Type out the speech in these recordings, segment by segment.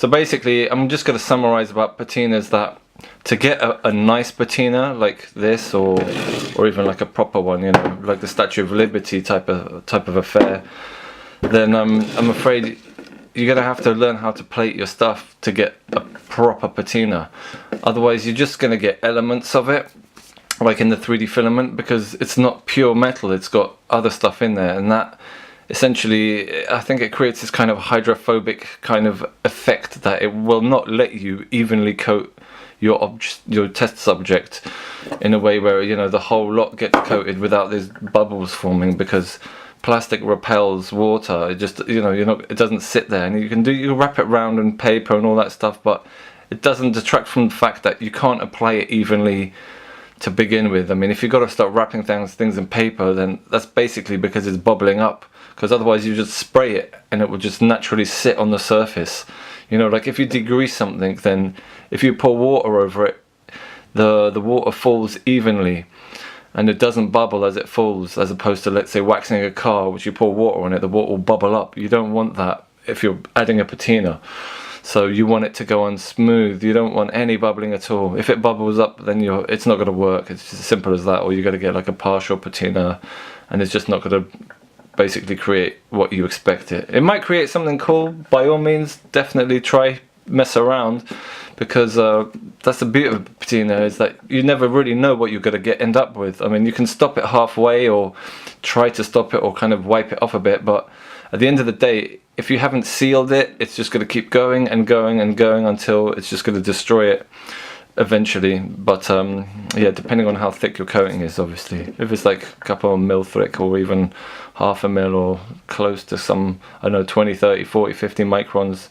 So basically, I'm just going to summarize about patinas that to get a nice patina like this, or even like a proper one, you know, like the Statue of Liberty type of affair, then I'm afraid you're going to have to learn how to plate your stuff to get a proper patina. Otherwise, you're just going to get elements of it, like in the 3D filament, because it's not pure metal, it's got other stuff in there, and that essentially, I think it creates this kind of hydrophobic kind of effect that it will not let you evenly coat your test subject in a way where, you know, the whole lot gets coated without these bubbles forming, because plastic repels water. It just, you know, it doesn't sit there, and you can wrap it around in paper and all that stuff, but it doesn't detract from the fact that you can't apply it evenly to begin with. I mean, if you've got to start wrapping things in paper, then that's basically because it's bubbling up, because otherwise you just spray it and it will just naturally sit on the surface. You know, like if you degrease something, then if you pour water over it, the water falls evenly and it doesn't bubble as it falls, as opposed to, let's say, waxing a car, which you pour water on it, the water will bubble up. You don't want that if you're adding a patina. So you want it to go on smooth. You don't want any bubbling at all. If it bubbles up, then it's not going to work. It's just as simple as that. Or you're going to get like a partial patina, and it's just not going to basically create what you expect it. It might create something cool. By all means, definitely mess around, because that's the beauty of patina, is that you never really know what you're going to end up with. I mean, you can stop it halfway or try to stop it or kind of wipe it off a bit, but at the end of the day, if you haven't sealed it, it's just going to keep going and going and going until it's just going to destroy it eventually. But yeah, depending on how thick your coating is, obviously. If it's like a couple of mil thick, or even half a mil, or close to some, I don't know, 20, 30, 40, 50 microns,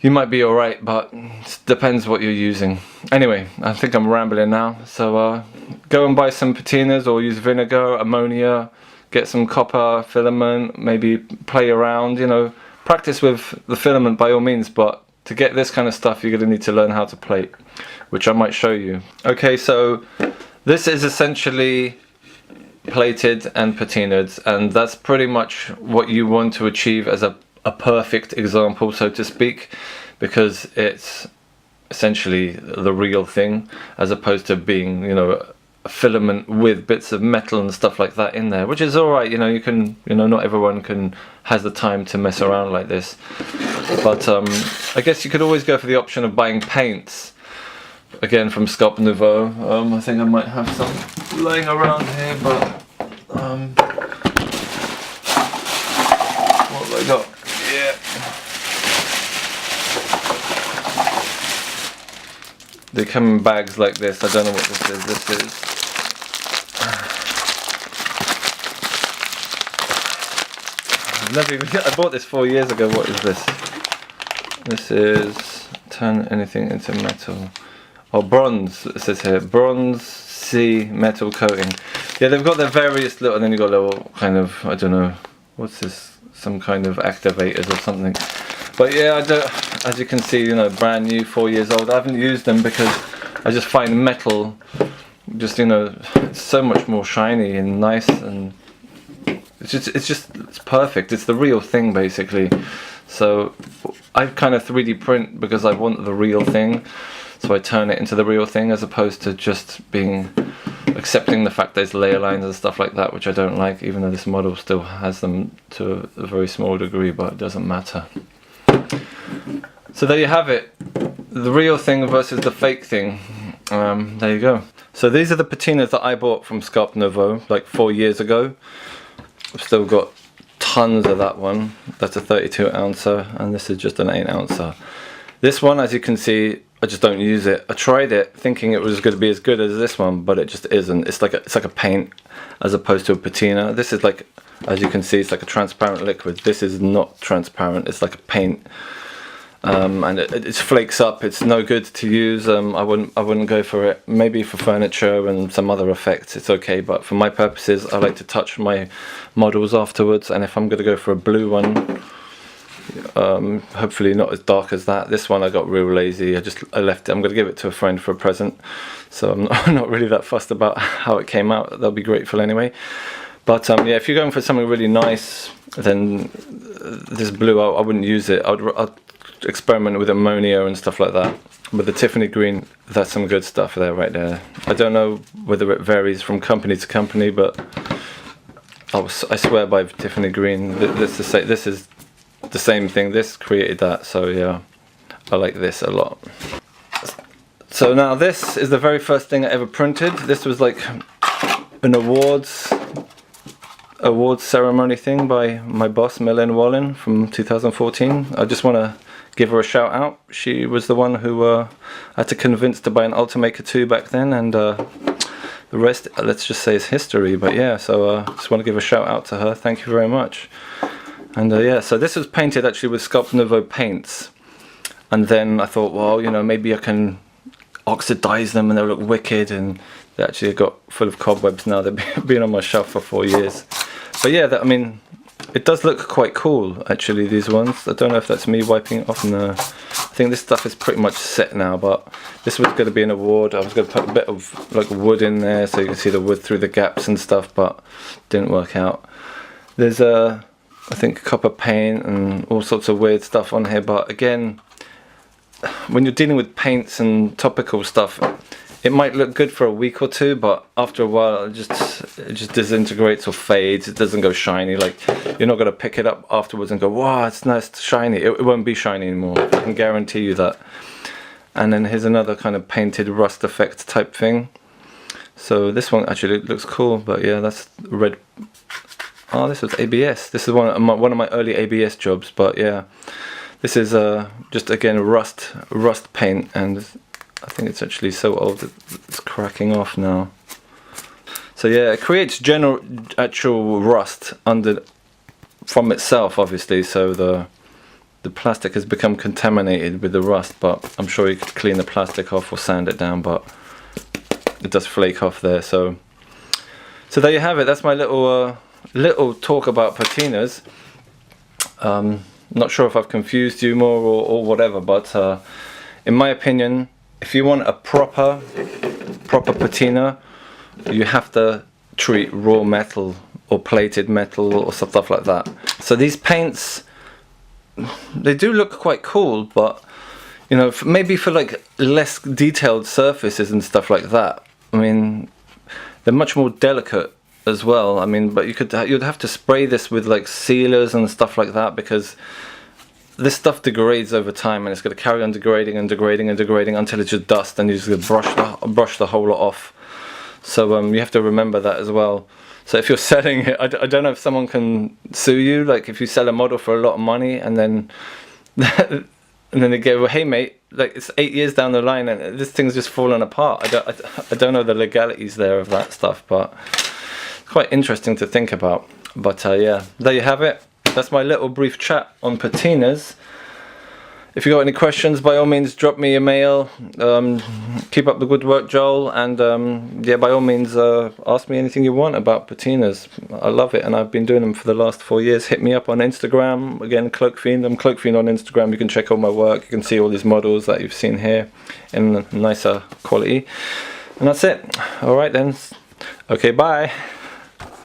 you might be alright, but it depends what you're using. Anyway, I think I'm rambling now, so go and buy some patinas, or use vinegar, ammonia, get some copper filament, maybe play around, you know, practice with the filament by all means, but to get this kind of stuff you're going to need to learn how to plate, which I might show you. Okay, so this is essentially plated and patinaed, and that's pretty much what you want to achieve as a perfect example, so to speak, because it's essentially the real thing, as opposed to being, you know, a filament with bits of metal and stuff like that in there, which is all right. You know, you can, you know, not everyone has the time to mess around like this, but I guess you could always go for the option of buying paints, again from Sculpt Nouveau. I think I might have some laying around here, but what have I got? Yeah, they come in bags like this. I don't know what this is. This is I bought this 4 years ago. What is this? This is turn anything into metal. Oh, bronze, it says here. Bronze C metal coating. Yeah, they've got their various little, and then you've got little kind of, I don't know, what's this? Some kind of activators or something. But yeah, I don't, as you can see, you know, brand new, 4 years old. I haven't used them because I just find metal just, you know, it's so much more shiny and nice, and it's perfect. It's the real thing, basically. So I kind of 3D print because I want the real thing, so I turn it into the real thing, as opposed to just accepting the fact there's layer lines and stuff like that, which I don't like, even though this model still has them to a very small degree, but it doesn't matter. So there you have it, the real thing versus the fake thing. There you go. So these are the patinas that I bought from Sculpt Nouveau like 4 years ago. I've still got tons of that one. That's a 32 ouncer, and this is just an 8 ouncer. This one, as you can see, I just don't use it. I tried it thinking it was going to be as good as this one, but it just isn't. It's like a paint as opposed to a patina. This is like, as you can see, it's like a transparent liquid. This is not transparent. It's like a paint, and it flakes up. It's no good to use. I wouldn't go for it. Maybe for furniture and some other effects, it's okay. But for my purposes, I like to touch my models afterwards. And if I'm going to go for a blue one, hopefully not as dark as that. This one I got real lazy. I left it. I'm going to give it to a friend for a present, so I'm not really that fussed about how it came out. They'll be grateful anyway. But yeah, if you're going for something really nice, then this blue, I wouldn't use it. I'd experimenting with ammonia and stuff like that. But the Tiffany green, that's some good stuff there, right there. I don't know whether it varies from company to company, but I swear by Tiffany green. This is the same thing. This created that, so yeah, I like this a lot. So now this is the very first thing I ever printed. This was like an awards ceremony thing by my boss Millen Wallen from 2014. I just want to give her a shout out. She was the one who I had to convince to buy an Ultimaker 2 back then, and the rest, let's just say, is history. But yeah, so just want to give a shout out to her. Thank you very much. And yeah, so this was painted actually with Sculpt Nouveau paints, and then I thought, well, you know, maybe I can oxidize them and they'll look wicked, and they actually got full of cobwebs now. They've been on my shelf for 4 years. But yeah, I mean, it does look quite cool actually, these ones. I don't know if that's me wiping it off. No, I think this stuff is pretty much set now, but this was going to be an award. I was going to put a bit of like wood in there so you can see the wood through the gaps and stuff, but didn't work out. There's I think copper paint and all sorts of weird stuff on here, but again, when you're dealing with paints and topical stuff, it might look good for a week or two, but after a while it just disintegrates or fades. It doesn't go shiny. Like, you're not going to pick it up afterwards and go, wow, it's nice, shiny. It won't be shiny anymore, I can guarantee you that. And then here's another kind of painted rust effect type thing. So this one actually looks cool, but yeah, that's red. Oh, this was ABS. This is one of my early ABS jobs, but yeah, this is just again rust paint, and I think it's actually so old that it's cracking off now. So yeah, it creates actual rust from itself, obviously. So the plastic has become contaminated with the rust, but I'm sure you could clean the plastic off or sand it down, but it does flake off there. So there you have it. That's my little talk about patinas. Not sure if I've confused you more or whatever, but in my opinion, if you want a proper patina, you have to treat raw metal or plated metal or stuff like that. So these paints, they do look quite cool, but you know, maybe for like less detailed surfaces and stuff like that, I mean, they're much more delicate as well. I mean, but you'd have to spray this with like sealers and stuff like that, because this stuff degrades over time, and it's going to carry on degrading and degrading and degrading until it's just dust, and you're just going to brush the whole lot off. So you have to remember that as well. So if you're selling it, I don't know if someone can sue you, like if you sell a model for a lot of money and then and then they go, well, hey mate, like it's 8 years down the line and this thing's just fallen apart. I don't know the legalities there of that stuff, but it's quite interesting to think about. But yeah, there you have it. That's my little brief chat on patinas. If you got any questions, by all means drop me a mail. Keep up the good work, Joel, and yeah, by all means ask me anything you want about patinas. I love it, and I've been doing them for the last 4 years. Hit me up on Instagram, again, Cloakfiend. I'm Cloakfiend on Instagram. You can check all my work. You can see all these models that you've seen here in nicer quality. And that's it. Alright then. Okay, bye.